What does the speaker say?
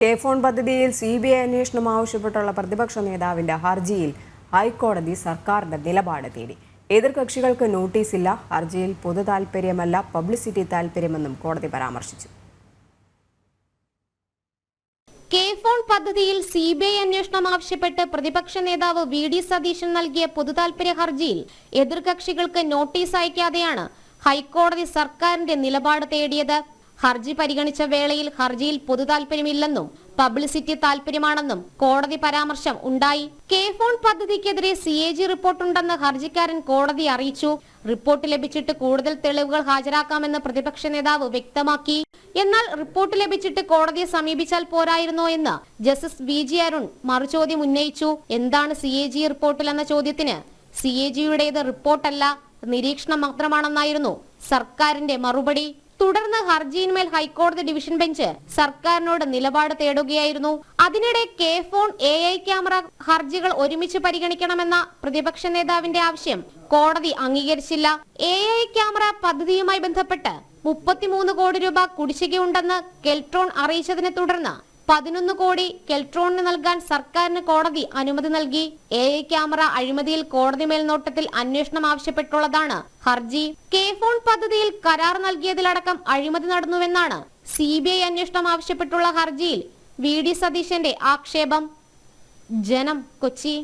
കെ-ഫോൺ പദ്ധതിയിൽ CBI അന്വേഷണം ആവശ്യപ്പെട്ടുള്ള പ്രതിപക്ഷ നേതാവിന്റെ ഹർജിയിൽ ഹൈക്കോടതി സർക്കാരിന്റെ നിലപാട് തേടി. എതിർകക്ഷികൾക്ക് നോട്ടീസില്ല. ഹർജിയിൽ പൊതു താൽപര്യമല്ല പബ്ലിസിറ്റി താൽപര്യമെന്നും കോടതി പരാമർശിച്ചു. കെ-ഫോൺ പദ്ധതിയിൽ CBI അന്വേഷണം ആവശ്യപ്പെട്ട് പ്രതിപക്ഷ നേതാവ് VD സതീശൻ നൽകിയ പൊതുതാൽപര്യ ഹർജിയിൽ എതിർകക്ഷികൾക്ക് നോട്ടീസ് അയക്കാതെയാണ് ഹൈക്കോടതി സർക്കാരിന്റെ നിലപാട് തേടിയത്. ഹർജി പരിഗണിച്ച വേളയിൽ ഹർജിയിൽ പൊതുതാൽപര്യമില്ലെന്നും പബ്ലിസിറ്റി താൽപര്യമാണെന്നും കോടതി പരാമർശം ഉണ്ടായി. കെ-ഫോൺ പദ്ധതിക്കെതിരെ CAG റിപ്പോർട്ടുണ്ടെന്ന് ഹർജിക്കാരൻ കോടതിയെ അറിയിച്ചു. റിപ്പോർട്ട് ലഭിച്ചിട്ട് കൂടുതൽ തെളിവുകൾ ഹാജരാക്കാമെന്ന് പ്രതിപക്ഷ നേതാവ് വ്യക്തമാക്കി. എന്നാൽ റിപ്പോർട്ട് ലഭിച്ചിട്ട് കോടതിയെ സമീപിച്ചാൽ പോരായിരുന്നോ എന്ന് ജസ്റ്റിസ് VG അരുൺ മറുചോദ്യം ഉന്നയിച്ചു. എന്താണ് CAG റിപ്പോർട്ടിൽ എന്ന ചോദ്യത്തിന് CAGയുടേത് റിപ്പോർട്ടല്ല, നിരീക്ഷണം മാത്രമാണെന്നായിരുന്നു സർക്കാരിന്റെ മറുപടി. തുടർന്ന് ഹർജിയിന്മേൽ ഹൈക്കോടതി ഡിവിഷൻ ബെഞ്ച് സർക്കാരിനോട് നിലപാട് തേടുകയായിരുന്നു. അതിനിടെ കെ-ഫോൺ AI ക്യാമറ ഹർജികൾ ഒരുമിച്ച് പരിഗണിക്കണമെന്ന പ്രതിപക്ഷ നേതാവിന്റെ ആവശ്യം കോടതി അംഗീകരിച്ചില്ല. AI ക്യാമറ പദ്ധതിയുമായി ബന്ധപ്പെട്ട് 33 കോടി രൂപ കുടിശ്ശികയുണ്ടെന്ന് കെൽട്രോൺ അറിയിച്ചതിനെ തുടർന്ന് 11 കോടി കെൽട്രോണിന് നൽകാൻ സർക്കാരിന് കോടതി അനുമതി നൽകി. AI ക്യാമറ അഴിമതിയിൽ കോടതി മേൽനോട്ടത്തിൽ അന്വേഷണം ആവശ്യപ്പെട്ടുള്ളതാണ് ഹർജി. കെ-ഫോൺ പദ്ധതിയിൽ കരാർ നൽകിയതിലടക്കം അഴിമതി നടന്നുവെന്നാണ് CBI അന്വേഷണം ആവശ്യപ്പെട്ടുള്ള ഹർജിയിൽ VD സതീശന്റെ ആക്ഷേപം. ജനം, കൊച്ചി.